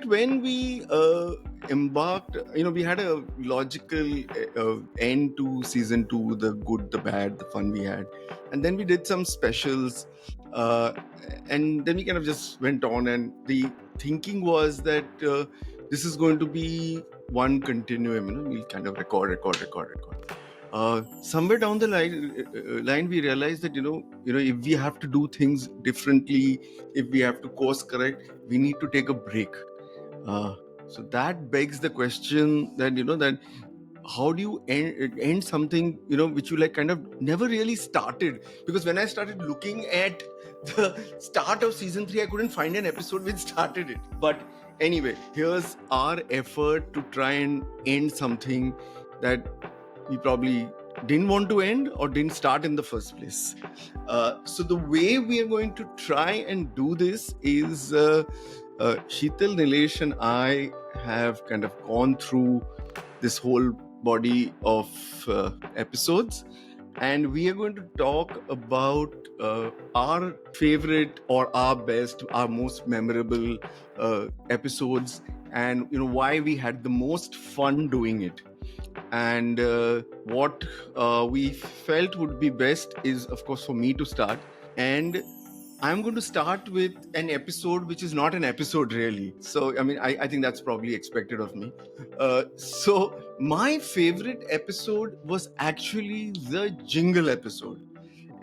fact, when we embarked, we had a logical end to season two, the good, the bad, the fun we had. And then we did some specials. Uh, and then we kind of just went on. And the thinking was that this is going to be one continuum. We'll kind of record. Somewhere down the line, we realized that if we have to do things differently, if we have to course correct, we need to take a break. So that begs the question that how do you end something which you like kind of never really started? Because when I started looking at the start of season 3, I couldn't find an episode which started it. But anyway, here's our effort to try and end something that we probably didn't want to end or didn't start in the first place. So the way we are going to try and do this is Sheetal, Nilesh and I have kind of gone through this whole body of episodes, and we are going to talk about our favorite or our best, our most memorable episodes, and why we had the most fun doing it. And what we felt would be best is, of course, for me to start. And I'm going to start with an episode which is not an episode, really. So, I think that's probably expected of me. So, my favorite episode was actually the jingle episode.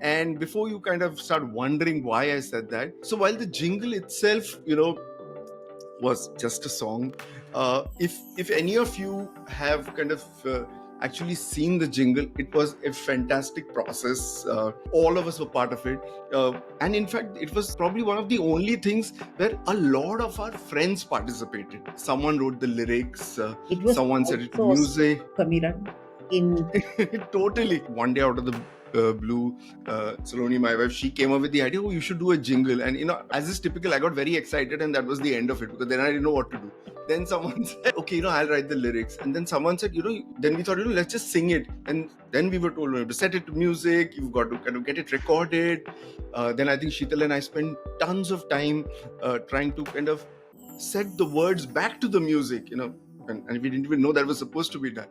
And before you kind of start wondering why I said that, so while the jingle itself, was just a song, if any of you have kind of actually seen the jingle, it was a fantastic process. All of us were part of it, and in fact it was probably one of the only things where a lot of our friends participated. Someone wrote the lyrics, It was someone said it to also music. Samiran in Totally. One day out of the blue, Saloni, my wife, she came up with the idea, oh, you should do a jingle. And as is typical, I got very excited, and that was the end of it, because then I didn't know what to do. Then someone said, okay, I'll write the lyrics. And then someone said, then we thought, let's just sing it. And then we were told, to set it to music, you've got to kind of get it recorded. Then I think Sheetal and I spent tons of time trying to kind of set the words back to the music, and we didn't even know that was supposed to be done.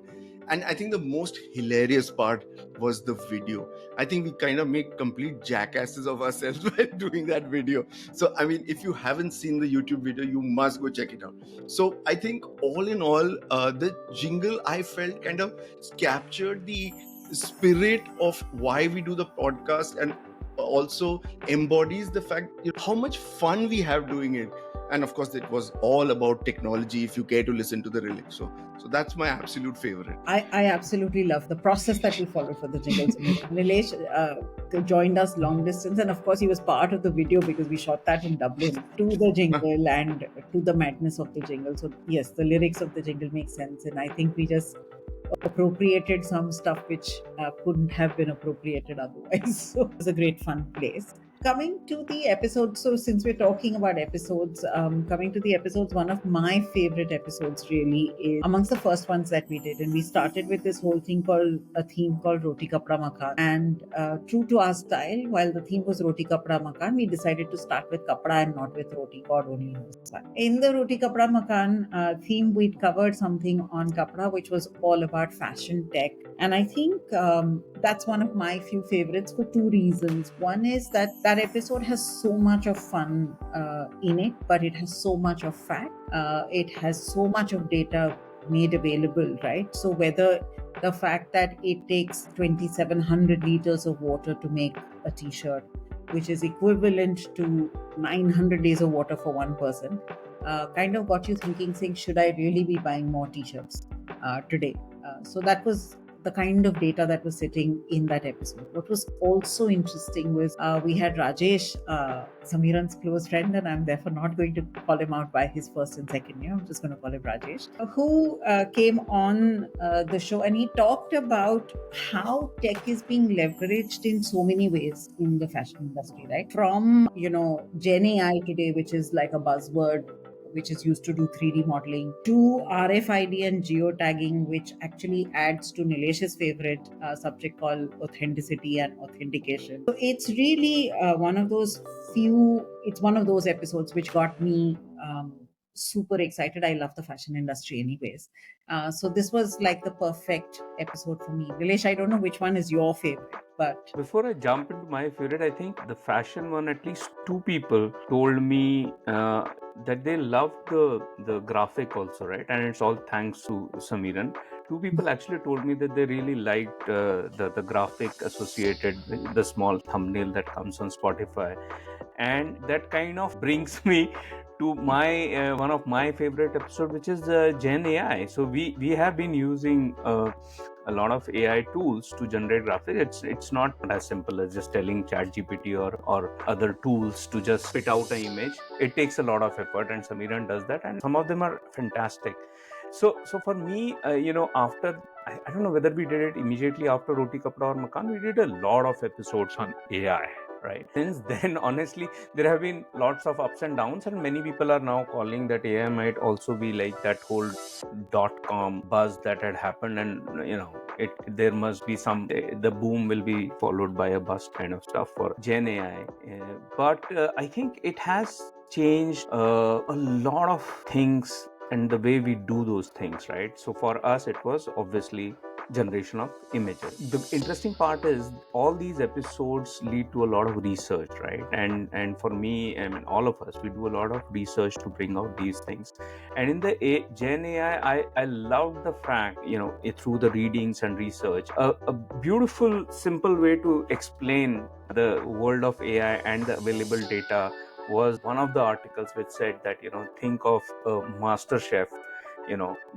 And I think the most hilarious part was the video. I think we kind of make complete jackasses of ourselves by doing that video. So, if you haven't seen the YouTube video, you must go check it out. So, I think all in all, the jingle, I felt, kind of captured the spirit of why we do the podcast, and also embodies the fact how much fun we have doing it. And of course, it was all about technology, if you care to listen to the lyrics. So that's my absolute favorite. I absolutely love the process that we follow for the jingles. Nilesh joined us long distance, and of course he was part of the video because we shot that in Dublin, to the jingle and to the madness of the jingle. So yes, the lyrics of the jingle make sense, and I think we just appropriated some stuff which couldn't have been appropriated otherwise. So it was a great fun place. Coming to the episodes, so since we're talking about episodes, coming to the episodes, one of my favorite episodes really is amongst the first ones that we did. And we started with this whole theme called Roti Kapda Makan. And true to our style, while the theme was Roti Kapda Makan, we decided to start with Kapda and not with Roti. God only knows why. In the Roti Kapda Makan theme, we'd covered something on Kapda, which was all about fashion tech. And I think that's one of my few favorites for two reasons. One is that episode has so much of fun in it, but it has so much of fact. It has so much of data made available, right? So whether the fact that it takes 2,700 liters of water to make a t-shirt, which is equivalent to 900 days of water for one person, kind of got you thinking, saying, should I really be buying more t-shirts today? So that was the kind of data that was sitting in that episode. What was also interesting was we had Rajesh, Samiran's close friend, and I'm therefore not going to call him out by his first and second name. I'm just going to call him Rajesh, who came on the show, and he talked about how tech is being leveraged in so many ways in the fashion industry, right? From, GenAI today, which is like a buzzword which is used to do 3D modeling, to RFID and geotagging, which actually adds to Nilesh's favorite subject called authenticity and authentication. So it's really one of those episodes which got me super excited. I love the fashion industry, anyways. So this was like the perfect episode for me. Nilesh, I don't know which one is your favorite, but Before I jump into my favorite, I think the fashion one, at least two people told me that they loved the graphic also, right? And it's all thanks to Samiran. Two people actually told me that they really liked the graphic associated with the small thumbnail that comes on Spotify, and that kind of brings me to my one of my favorite episode, which is Gen AI. So we have been using a lot of AI tools to generate graphics. It's not as simple as just telling ChatGPT or other tools to just spit out an image. It takes a lot of effort, and Samiran does that, and some of them are fantastic. So for me, after I don't know whether we did it immediately after Roti Kapda or Makan, we did a lot of episodes on AI. Right. Since then, honestly, there have been lots of ups and downs, and many people are now calling that AI might also be like that whole .com buzz that had happened, and there must be some the boom will be followed by a bust kind of stuff for Gen AI. But I think it has changed a lot of things and the way we do those things, right? So for us, it was obviously generation of images. The interesting part is all these episodes lead to a lot of research, right? And for me, I mean, all of us, we do a lot of research to bring out these things. And in the Gen AI, I love the fact, through the readings and research, a beautiful, simple way to explain the world of AI and the available data was one of the articles which said that, think of a master chef,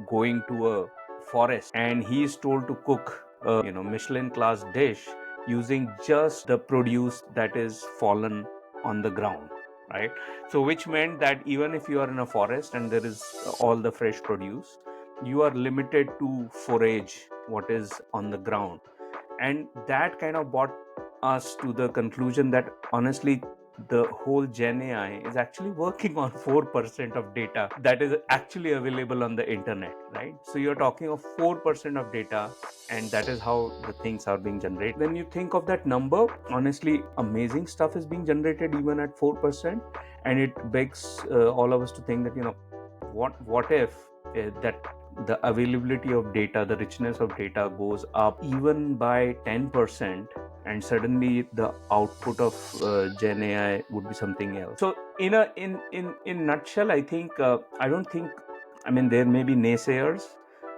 going to a forest, and he is told to cook a Michelin class dish using just the produce that is fallen on the ground, right? So which meant that even if you are in a forest and there is all the fresh produce, you are limited to forage what is on the ground. And that kind of brought us to the conclusion that honestly the whole Gen AI is actually working on 4% of data that is actually available on the internet, right? So you're talking of 4% of data, and that is how the things are being generated. When you think of that number, honestly, amazing stuff is being generated even at 4%, and it begs all of us to think that, what if that the availability of data, the richness of data goes up even by 10%, and suddenly the output of Gen AI would be something else. So in nutshell, I think I don't think, I mean, there may be naysayers,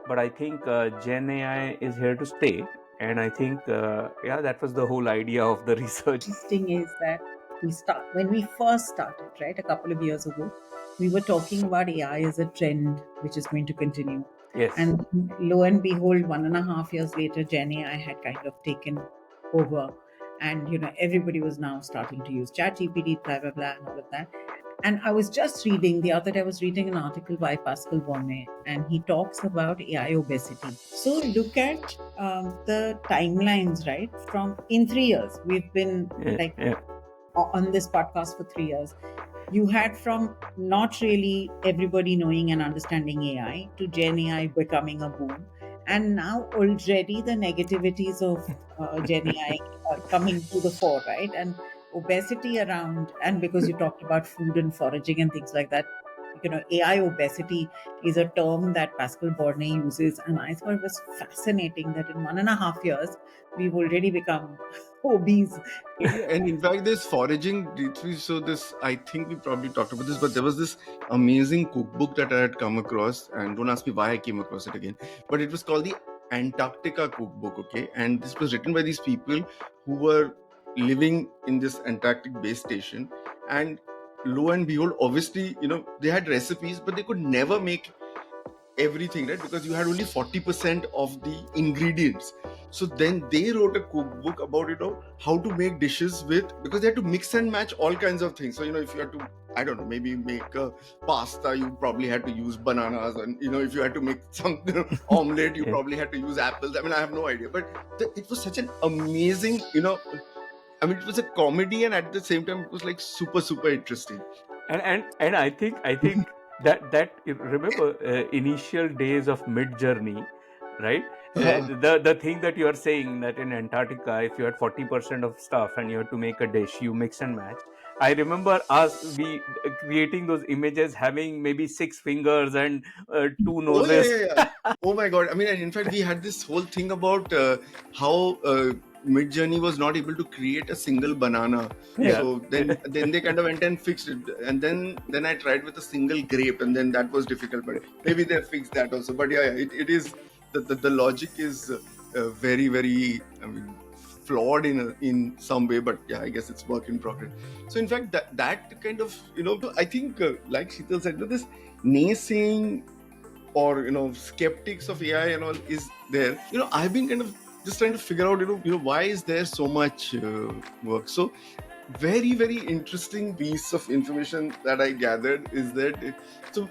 but I think Gen AI is here to stay. And I think that was the whole idea of the research. interesting is that when we first started, right, a couple of years ago, we were talking about AI as a trend which is going to continue. Yes. And lo and behold, 1.5 years later, Gen AI had kind of taken over. And everybody was now starting to use ChatGPT, blah blah blah, and all of that. And I was just reading the other day, I was reading an article by Pascal Bonnet, and he talks about AI obesity. So look at the timelines, right? From in 3 years, we've been like Yeah. on this podcast for 3 years. You had from not really everybody knowing and understanding AI to Gen AI becoming a boom. And now already the negativities of Gen AI are coming to the fore, right? And obesity around, and because you talked about food and foraging and things like that, AI obesity is a term that Pascal Bornay uses. And I thought it was fascinating that in 1.5 years, we've already become obese. Yeah, and in fact, this foraging, so this, I think we probably talked about this, but there was this amazing cookbook that I had come across, and don't ask me why I came across it again, but it was called the Antarctica Cookbook, okay? And this was written by these people who were living in this Antarctic base station, and lo and behold, obviously, they had recipes, but they could never make everything, right? Because you had only 40% of the ingredients. So then they wrote a cookbook about how to make dishes with, because they had to mix and match all kinds of things. So if you had to, I don't know, maybe make a pasta, you probably had to use bananas, and if you had to make some omelette, you Yeah. probably had to use apples. I mean, I have no idea, but it was such an amazing, I mean, it was a comedy, and at the same time it was like super super interesting. And I think that remember initial days of mid journey, right? Uh, The thing that you are saying, that in Antarctica, if you had 40% of stuff and you had to make a dish, you mix and match. I remember we creating those images having maybe 6 fingers and two Oh yeah, noses. yeah, yeah. Oh my God. I mean, and in fact, we had this whole thing about how Midjourney was not able to create a single banana. Yeah. So then they kind of went and fixed it, and then I tried with a single grape, and then that was difficult. But maybe they fixed that also. But yeah, it is the logic is very very, I mean, flawed in some way. But yeah, I guess it's work in progress. So in fact, that kind of, I think like Sheetal said, this naysaying or skeptics of AI and all is there. I've been kind of just trying to figure out why is there so much work. So very very interesting piece of information that I gathered is that so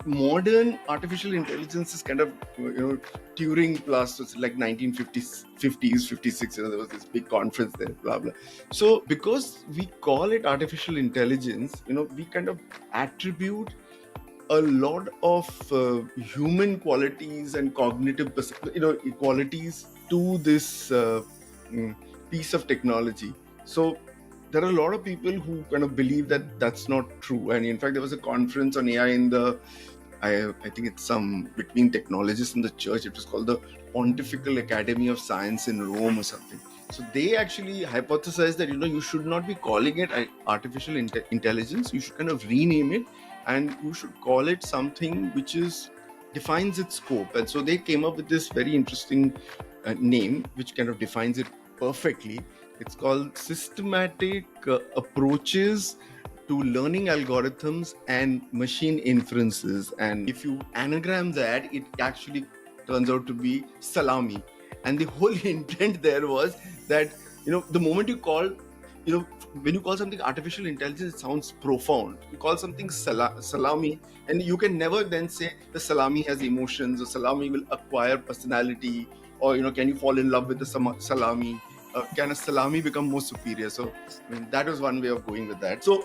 modern artificial intelligence is kind of Turing plus. So it's like 1950s 50s 56, there was this big conference there, blah blah. So because we call it artificial intelligence, we kind of attribute a lot of human qualities and cognitive qualities to this piece of technology. So there are a lot of people who kind of believe that that's not true. And in fact, there was a conference on AI in the I think it's some between technologists in the church. It was called the Pontifical Academy of Science in Rome or something. So they actually hypothesized that you should not be calling it artificial intelligence. You should kind of rename it, and you should call it something which is defines its scope. And so they came up with this very interesting name which kind of defines it perfectly. It's called systematic approaches to learning algorithms and machine inferences. And if you anagram that, it actually turns out to be salami. And the whole intent there was that the moment you call when you call something artificial intelligence, it sounds profound. You call something salami, and you can never then say the salami has emotions, or salami will acquire personality, or can you fall in love with the salami? Can a salami become more superior? So I mean, that was one way of going with that. So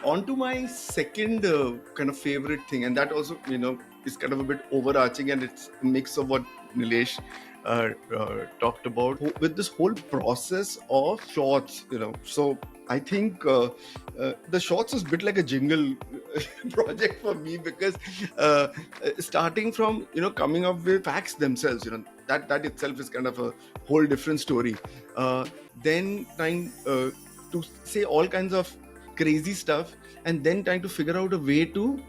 on to my second kind of favorite thing, and that also is kind of a bit overarching, and it's a mix of what Nilesh talked about with this whole process of shorts. So I think the shorts is a bit like a jingle project for me, because starting from coming up with facts themselves, that itself is kind of a whole different story. Then trying to say all kinds of crazy stuff, and then trying to figure out a way to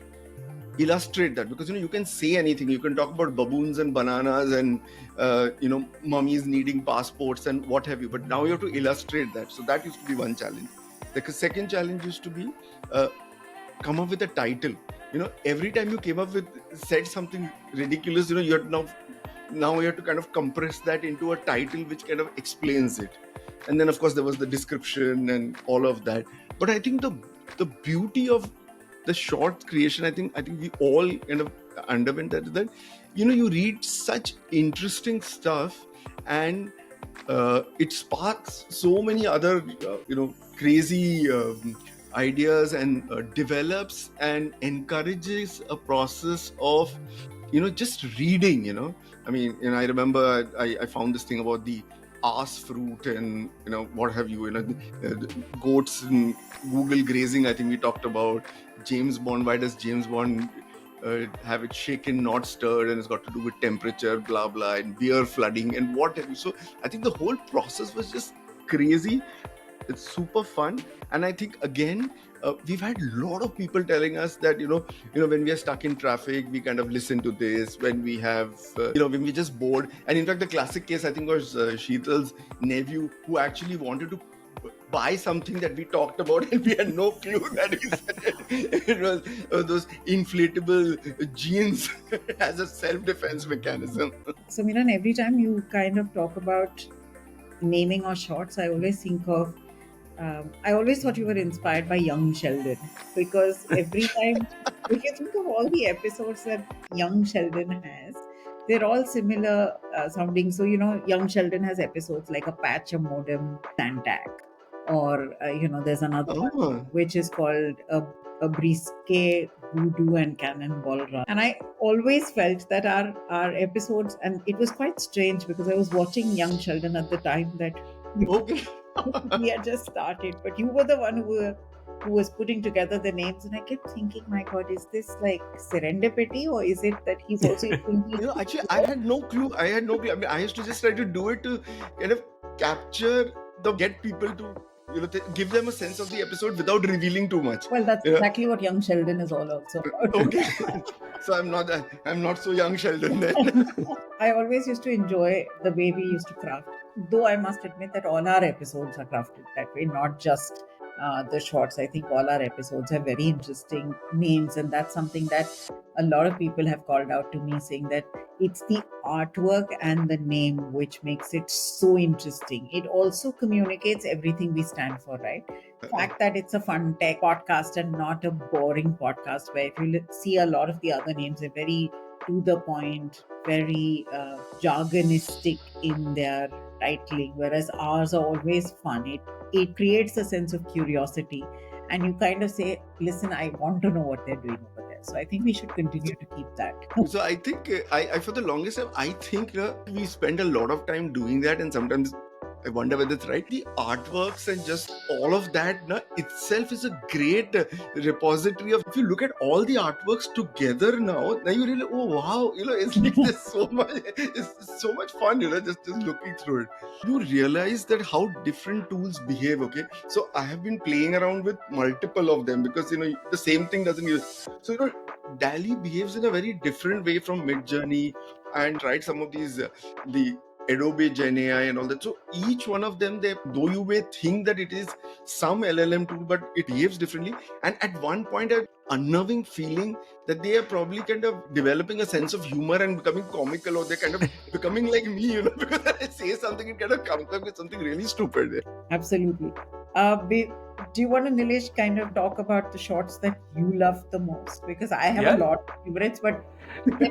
illustrate that, because you can say anything. You can talk about baboons and bananas and mummies needing passports and what have you, but now you have to illustrate that. So that used to be one challenge. The second challenge used to be come up with a title. Every time you came up with said something ridiculous, you had now you have to kind of compress that into a title which kind of explains it. And then of course there was the description and all of that. But I think the beauty of the short creation, I think we all kind of underwent that you read such interesting stuff, and it sparks so many other crazy ideas, and develops and encourages a process of just reading. I mean, I remember I found this thing about the ass fruit and what have you, the goats and Google grazing. I think we talked about James Bond. Why does James Bond have it shaken, not stirred, and it's got to do with temperature, blah blah, and beer flooding and what have you. So I think the whole process was just crazy. It's super fun. And I think again, we've had a lot of people telling us that when we are stuck in traffic, we kind of listen to this. When we have when we just bored. And in fact, the classic case I think was Sheetal's nephew, who actually wanted to buy something that we talked about, and we had no clue that he said it was those inflatable jeans as a self-defense mechanism. So, Miran, every time you kind of talk about naming or shorts, I always think of I always thought you were inspired by young Sheldon, because every time, if you think of all the episodes that young Sheldon has, they're all similar sounding. So, young Sheldon has episodes like A Patch, a Modem, Zantac, or, there's another one Oh, which is called a Brisket, Voodoo, and Cannonball Run. And I always felt that our episodes, and it was quite strange because I was watching young Sheldon at the time that okay. We had just started, but you were the one who was putting together the names, and I kept thinking, my God, is this like serendipity, or is it that he's also thinking? Actually, I had no clue. I had no clue. I mean, I used to just try to do it to kind of capture get people to, give them a sense of the episode without revealing too much. Well, that's You know, exactly what Young Sheldon is all also about. okay. So I'm not so young, Sheldon then. I always used to enjoy the way we used to craft, though I must admit that all our episodes are crafted that way, not just the shorts. I think all our episodes have very interesting names, and that's something that a lot of people have called out to me, saying that it's the artwork and the name which makes it so interesting. It also communicates everything we stand for, right? Fact that it's a fun tech podcast and not a boring podcast, where if you see a lot of the other names are very to the point, very jargonistic in their titling, whereas ours are always fun. It creates a sense of curiosity, and you kind of say, "Listen, I want to know what they're doing over there." So I think we should continue to keep that. So I think I for the longest time I think we spend a lot of time doing that, and sometimes I wonder whether it's right. The artworks and just all of that itself is a great repository of. If you look at all the artworks together now you really, oh wow, it's like there's so much. It's so much fun, just looking through it. You realize that how different tools behave. Okay, so I have been playing around with multiple of them because the same thing doesn't use. So DALL-E behaves in a very different way from Midjourney, and tried some of these the Adobe GenAI and all that. So each one of them, though you may think that it is some LLM tool, but it behaves differently. And at one point, an unnerving feeling that they are probably kind of developing a sense of humor and becoming comical, or they're kind of becoming like me, because when I say something, it kind of comes up with something really stupid. Absolutely. Do you want to, Nilesh, kind of talk about the shorts that you love the most? Because I have a lot of favorites, but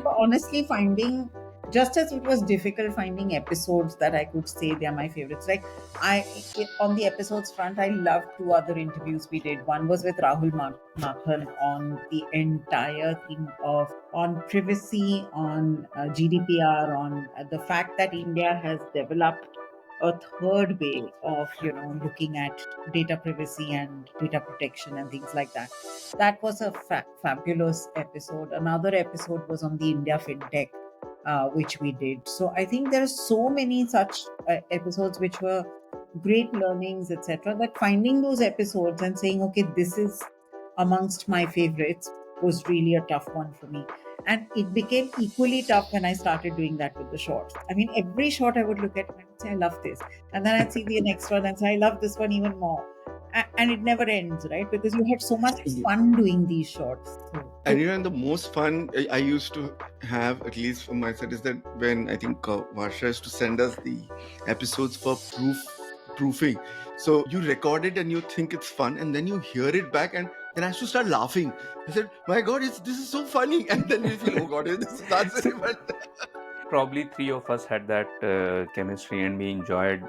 honestly finding, just as it was difficult finding episodes that I could say they are my favorites. Like on the episodes front, I loved two other interviews we did. One was with Rahul Makhan on the entire theme on privacy, on GDPR, on the fact that India has developed a third way of looking at data privacy and data protection and things like that. That was a fabulous episode. Another episode was on the India fintech, which we did. So I think there are so many such episodes which were great learnings, etc., that finding those episodes and saying, okay, this is amongst my favorites, was really a tough one for me. And it became equally tough when I started doing that with the shorts. I mean, every short I would look at and I would say, I love this. And then I'd see the next one and say, I love this one even more. And it never ends, right? Because you had so much fun doing these shorts. And the most fun I used to have, at least for my set, is that when I think Varsha used to send us the episodes for proofing. So you record it and you think it's fun, and then you hear it back, and then I used to start laughing. I said, "My God, this is so funny!" And then you feel, "Oh God, this is not so funny." Probably three of us had that chemistry, and we enjoyed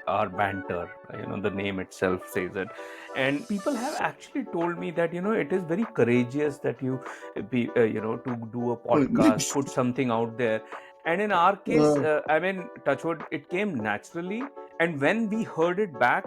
our banter. The name itself says it. And people have actually told me that it is very courageous that you be to do a podcast, put something out there. And in our case, touchwood, it came naturally. And when we heard it back,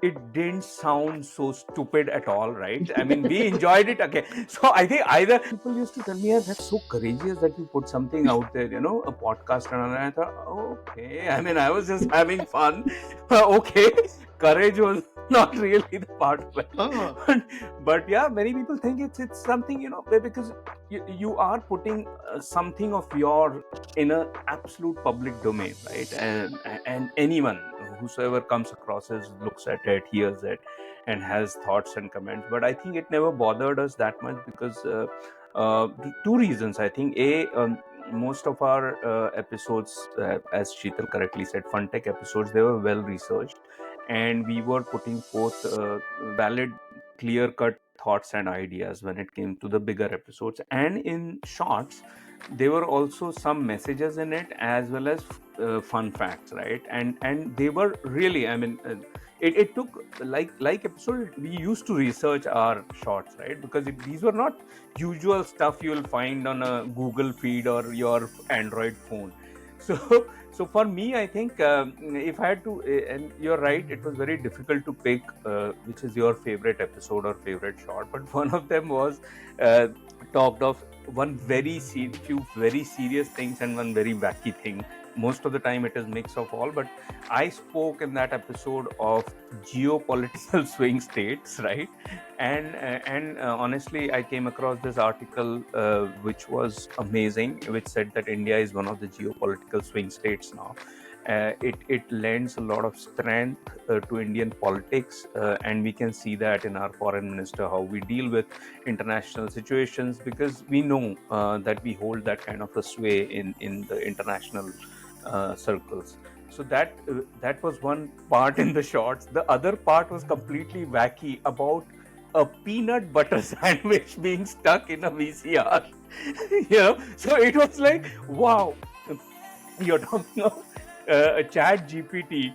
it didn't sound so stupid at all, right? I mean, we enjoyed it. Okay, so I think either people used to tell me, that's so courageous that you put something out there, a podcast, and I thought, okay. I mean, I was just having fun. Okay, courage was not really the part of it. But yeah, many people think it's something, because you are putting something of your in an absolute public domain, right? And anyone, whosoever comes across it, looks at it, hears it, and has thoughts and comments. But I think it never bothered us that much because two reasons. I think most of our episodes, as Sheetal correctly said, fun tech episodes, they were well researched, and we were putting forth valid, clear-cut thoughts and ideas when it came to the bigger episodes. And in shorts, there were also some messages in it, as well as fun facts, right? And they were really, I mean, it took like episode, we used to research our shorts, right? Because these were not usual stuff you will find on a Google feed or your Android phone. So So for me, I think if I had to, and you're right, it was very difficult to pick which is your favorite episode or favorite short. But one of them was uh, talked of one few very serious things and one very wacky thing. Most of the time, it is mix of all. But I spoke in that episode of geopolitical swing states, right? And honestly, I came across this article which was amazing, which said that India is one of the geopolitical swing states now. It lends a lot of strength to Indian politics, and we can see that in our foreign minister how we deal with international situations, because we know that we hold that kind of a sway in the international circles. So that was one part in the shorts. The other part was completely wacky, about a peanut butter sandwich being stuck in a VCR. So it was like, wow, you're talking of a chat GPT,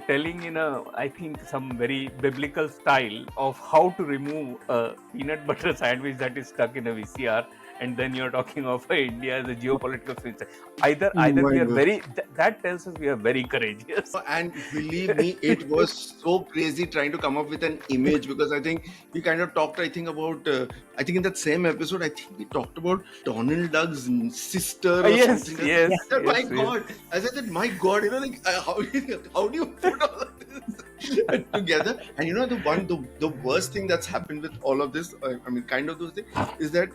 telling in a, I think, some very biblical style of how to remove a peanut butter sandwich that is stuck in a VCR. And then you're talking of India as a geopolitical swing. Oh Either my we are God. that tells us we are very courageous. And believe me, it was so crazy trying to come up with an image, because I think we kind of talked, I think, about, I think in that same episode, I think we talked about Donald Duck's sister or Yes, something. I Yeah. yes, said, my yes, yes. God. I said, my God, like, how do you put all of this together? And the worst thing that's happened with all of this, I mean, kind of those things, is that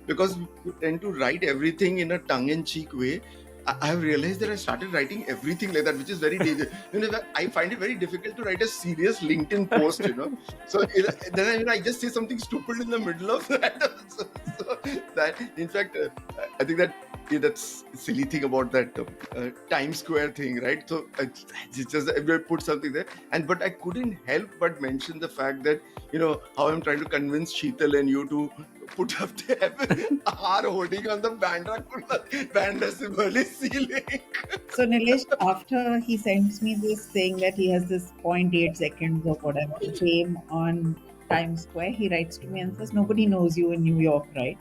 because we tend to write everything in a tongue in cheek way, I have realized that I started writing everything like that, which is very dangerous. I find it very difficult to write a serious LinkedIn post. So then I just say something stupid in the middle of that. So that, in fact, I think that that's a silly thing about that Times Square thing, right? So it's just I put something there, but I couldn't help but mention the fact that how I'm trying to convince Sheetal and you to put up the R holding on the Bandra Sibali ceiling. So Nilesh, after he sends me this saying that he has this point 0.8 seconds or whatever fame on Times Square, he writes to me and says, "Nobody knows you in New York, right?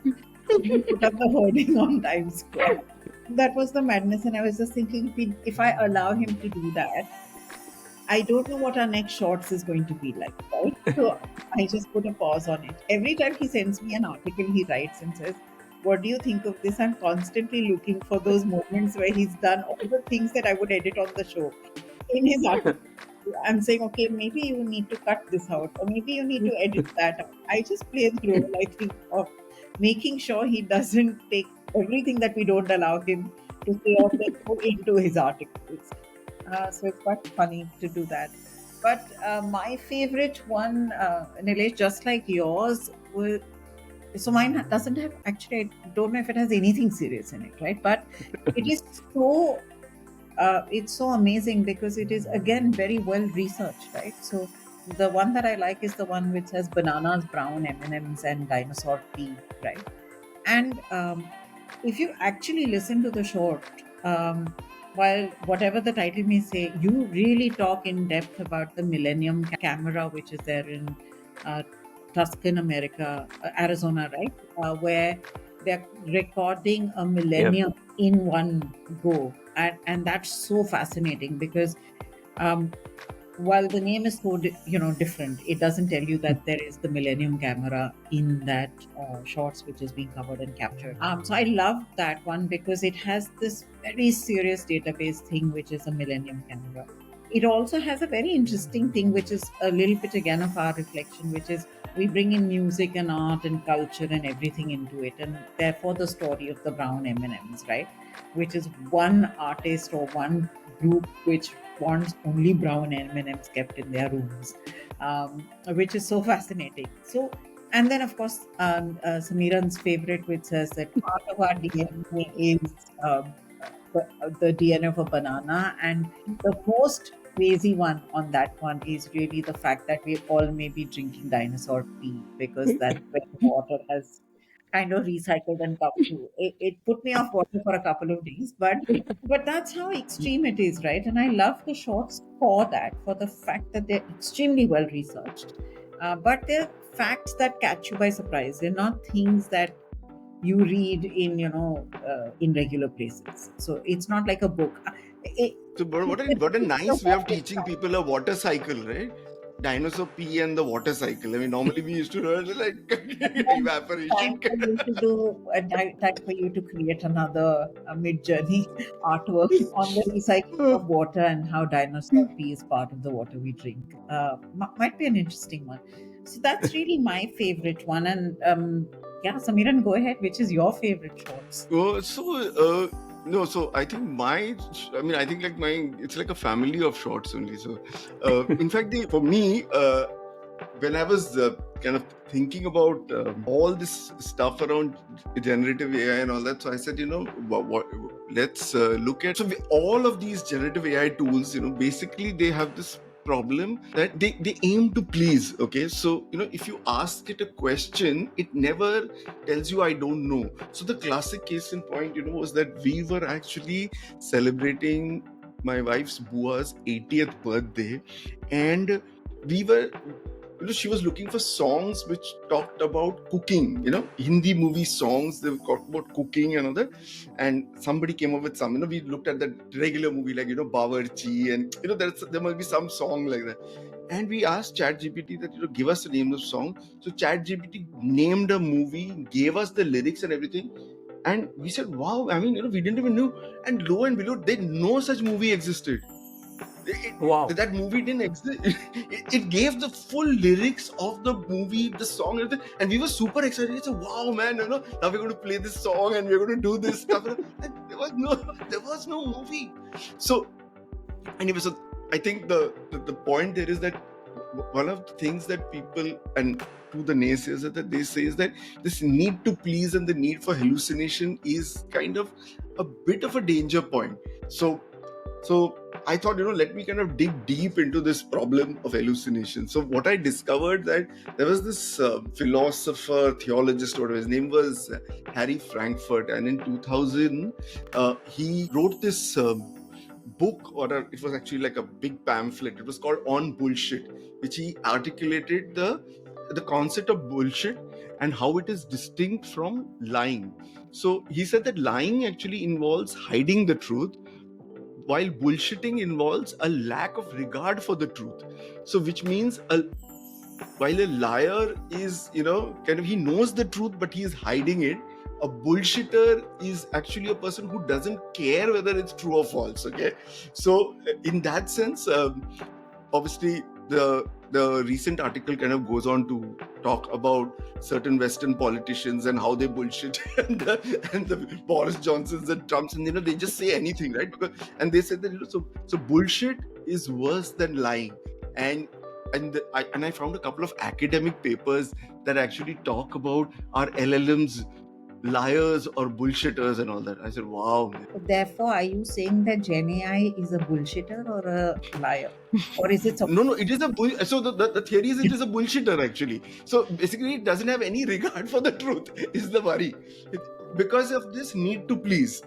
So you put up the hoarding on Times Square." That was the madness, and I was just thinking, if I allow him to do that, I don't know what our next shorts is going to be like, right? So I just put a pause on it. Every time he sends me an article, he writes and says, "What do you think of this?" I'm constantly looking for those moments where he's done all the things that I would edit on the show in his article. I'm saying, okay, maybe you need to cut this out, or maybe you need to edit that out. I just play the role, I think, of making sure he doesn't take everything that we don't allow him to say on the show into his articles. So it's quite funny to do that. But my favorite one, Nilesh, just like yours, so mine doesn't have, actually, I don't know if it has anything serious in it, right? But it is so it's so amazing because it is again very well researched, right? So the one that I like is the one which has bananas, brown M&Ms, and dinosaur pee, right? And if you actually listen to the short, while whatever the title may say, you really talk in depth about the Millennium Camera, which is there in uh, Tuscan America, Arizona, right? Where they're recording a Yep. millennium in one go. And that's so fascinating because um, while the name is so different, it doesn't tell you that there is the Millennium Camera in that shots which is being covered and captured. So I love that one because it has this very serious database thing, which is a Millennium Camera. It also has a very interesting thing, which is a little bit again of our reflection, which is we bring in music and art and culture and everything into it, and therefore the story of the brown M&Ms, right? Which is one artist or one group which wants only brown M&Ms kept in their rooms, which is so fascinating. So, and then of course, Samiran's favorite, which says that part of our DNA is the DNA of a banana, and the most crazy one on that one is really the fact that we all may be drinking dinosaur pee because that's where the water has kind of recycled and come to. It put me off water for a couple of days, but that's how extreme it is, right? And I love the shorts for that, for the fact that they're extremely well researched. But they're facts that catch you by surprise. They're not things that you read in in regular places. So it's not like a book. It, So, but what a nice way of teaching people a water cycle, right? Dinosaur pee and the water cycle. I mean, normally we used to learn like and then evaporation. time for you to do time for you to create another mid-journey artwork on the recycling of water and how dinosaur pee is part of the water we drink. Might be an interesting one. So that's really my favorite one. And yeah, Samiran, go ahead. Which is your favorite shorts? No, so I think I think like it's like a family of shorts only. So, in fact, for me, when I was kind of thinking about all this stuff around generative AI and all that, so I said, let's look at all of these generative AI tools. Basically they have this problem that they aim to please. Okay, so if you ask it a question, it never tells you I don't know. So the classic case in point, was that we were actually celebrating my wife's bua's 80th birthday, and we were she was looking for songs which talked about cooking, Hindi movie songs. They talked about cooking and all that. And somebody came up with some, we looked at that regular movie like, Bawarchi, and, there must be some song like that. And we asked ChatGPT that, give us the name of the song. So ChatGPT named a movie, gave us the lyrics and everything. And we said, wow, I mean, we didn't even know. And lo and behold, no such movie existed. Wow. That movie didn't exist. It gave the full lyrics of the movie, the song, and everything. And we were super excited. It's wow, man, now we're going to play this song and we're going to do this stuff. And there was no movie. So anyway, so I think the point there is that one of the things that people, and to the naysayers, that they say is that this need to please and the need for hallucination is kind of a bit of a danger point. So I thought, let me kind of dig deep into this problem of hallucination. So what I discovered that there was this philosopher, theologist, whatever his name was, Harry Frankfurt, and in 2000 he wrote this book, it was actually like a big pamphlet. It was called On Bullshit, which he articulated the concept of bullshit and how it is distinct from lying. So he said that lying actually involves hiding the truth, while bullshitting involves a lack of regard for the truth. So which means while a liar is, kind of, he knows the truth but he is hiding it, a bullshitter is actually a person who doesn't care whether it's true or false. Okay, so in that sense, obviously the recent article kind of goes on to talk about certain Western politicians and how they bullshit and the Boris Johnsons and Trumps, and they just say anything, right? And they said that so bullshit is worse than lying. And I found a couple of academic papers that actually talk about are LLMs liars or bullshitters and all that. I said, wow, man. Therefore, are you saying that GenAI is a bullshitter or a liar? Or is it No, it is a so the theory is it is a bullshitter actually. So basically it doesn't have any regard for the truth is the worry. Because of this need to please.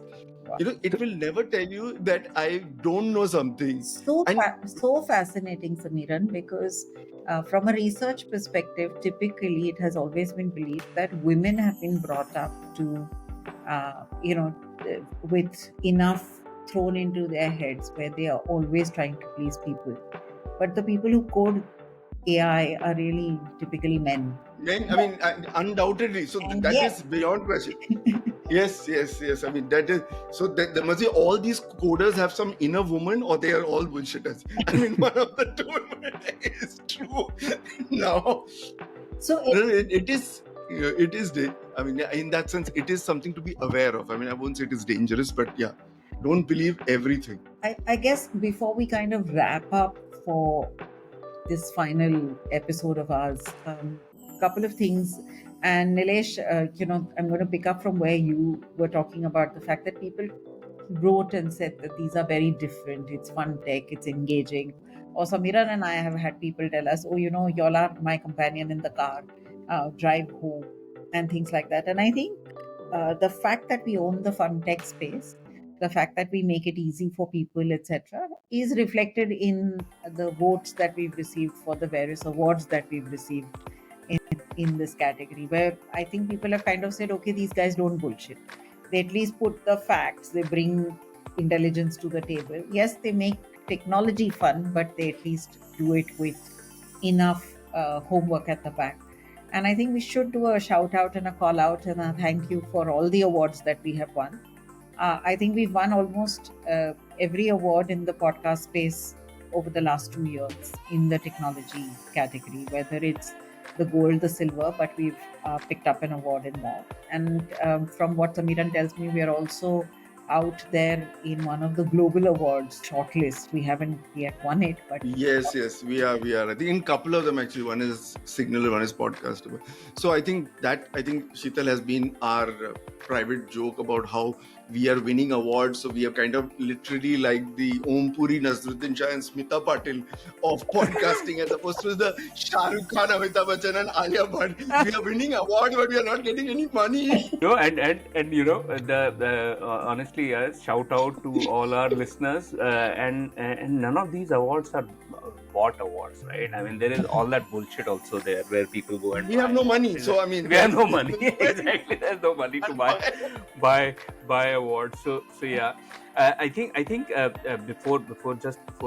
It will never tell you that I don't know something. so And so fascinating, Samiran, because from a research perspective, typically it has always been believed that women have been brought up to, with enough thrown into their heads where they are always trying to please people. But the people who code AI are really typically men. I mean, undoubtedly. So And that yet, is beyond question. Yes. I mean, that is so. That there must be all these coders have some inner woman, or they are all bullshitters. I mean, one of the two is true. Now, so it is. It is. I mean, in that sense, it is something to be aware of. I mean, I won't say it is dangerous, but yeah, don't believe everything. I guess before we kind of wrap up for this final episode of ours, couple of things. And Nilesh, I'm going to pick up from where you were talking about the fact that people wrote and said that these are very different. It's fun tech, it's engaging. Or Samiran and I have had people tell us, oh, y'all are my companion in the car, drive home, and things like that. And I think the fact that we own the fun tech space, the fact that we make it easy for people, etc., is reflected in the votes that we've received for the various awards that we've received in this category, where I think people have kind of said, okay, these guys don't bullshit. They at least put the facts, they bring intelligence to the table. Yes, they make technology fun, but they at least do it with enough homework at the back. And I think we should do a shout out and a call out and a thank you for all the awards that we have won. I think we've won almost every award in the podcast space over the last 2 years in the technology category, whether it's the gold, the silver, but we've picked up an award in that. And from what Samiran tells me, we are also out there in one of the global awards shortlist. We haven't yet won it, but Yes, we are. I think in couple of them actually. One is Signal, one is Podcast. So I think Sheetal has been our private joke about how we are winning awards. So we are kind of literally like the Om Puri, Nazruddin Shah, and Smita Patil of podcasting, as opposed to the Shah Rukh Khan, Amitabh Bachchan, and Alia Bhatt. We are winning awards, but we are not getting any money. And honestly, yes, shout out to all our listeners, and none of these awards are bought awards, right? I mean, there is all that bullshit also there where people go and We have buy no awards. money, so I mean, We have no that's money. the point. Exactly, there's no money to Why? buy awards. So yeah. I think before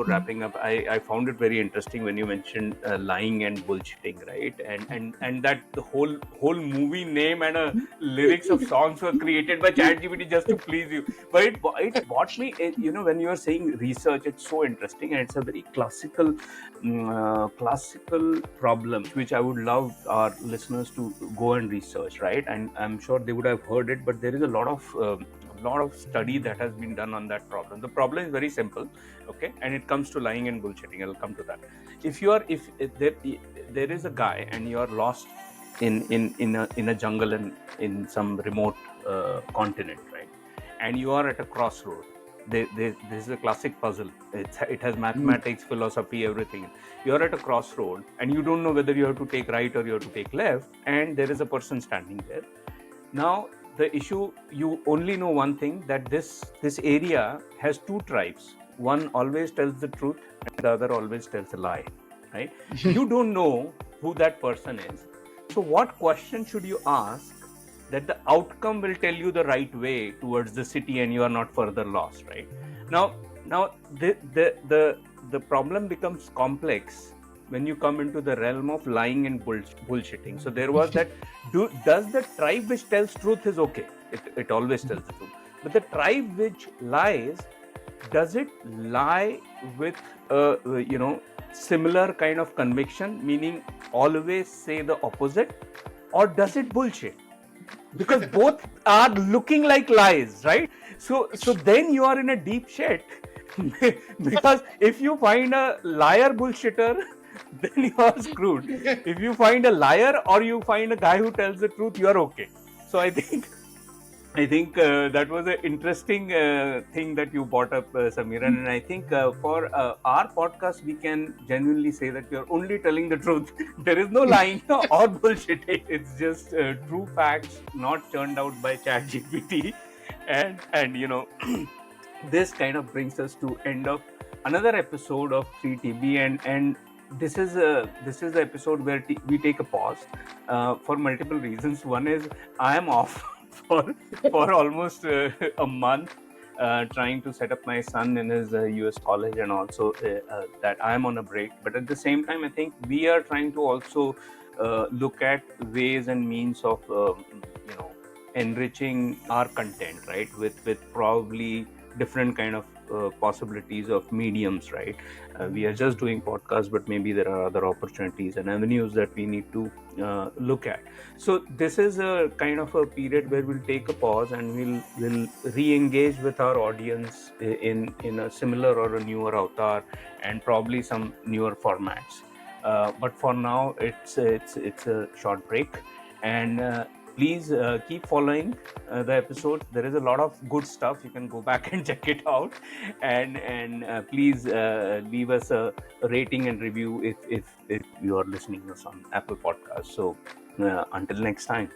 wrapping up, I found it very interesting when you mentioned lying and bullshitting, right? And that the whole movie name and lyrics of songs were created by ChatGPT just to please you. But it bought me. When you are saying research, it's so interesting, and it's a very classical problem which I would love our listeners to go and research, right? And I'm sure they would have heard it, but there is a lot of study that has been done on that problem. The problem is very simple, okay, and it comes to lying and bullshitting. I'll come to that. If there is a guy and you are lost in a jungle in some remote continent, right, and you are at a crossroad. This is a classic puzzle. It has mathematics, philosophy, everything. You're at a crossroad and you don't know whether you have to take right or you have to take left, and there is a person standing there. Now the issue, you only know one thing, that this area has two tribes. One always tells the truth and the other always tells a lie, right? You don't know who that person is. So what question should you ask that the outcome will tell you the right way towards the city and you are not further lost, right? Now the problem becomes complex when you come into the realm of lying and bullshitting. So there was that, does the tribe which tells truth is okay? It always tells the truth. But the tribe which lies, does it lie with similar kind of conviction, meaning always say the opposite, or does it bullshit? Because both are looking like lies, right? So then you are in a deep shit. Because if you find a liar bullshitter, then you are screwed. If you find a liar or you find a guy who tells the truth, you are okay. So I think that was an interesting thing that you brought up, Samiran. And I think for our podcast, we can genuinely say that we are only telling the truth. There is no lying or bullshitting. It's just true facts, not churned out by ChatGPT. And this kind of brings us to end of another episode of 3TB, and this is the episode where we take a pause for multiple reasons. One is I am off for almost a month, trying to set up my son in his US college, and also that I am on a break. But at the same time, I think we are trying to also look at ways and means of enriching our content, right, with probably different kind of possibilities of mediums, right? We are just doing podcasts, but maybe there are other opportunities and avenues that we need to look at. So this is a kind of a period where we'll take a pause and we'll re-engage with our audience in a similar or a newer avatar and probably some newer formats. But for now, it's a short break, and please keep following the episodes. There is a lot of good stuff. You can go back and check it out, and please leave us a rating and review if you are listening to us on Apple Podcasts. So until next time,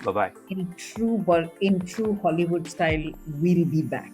bye bye. in true Hollywood style, we'll be back.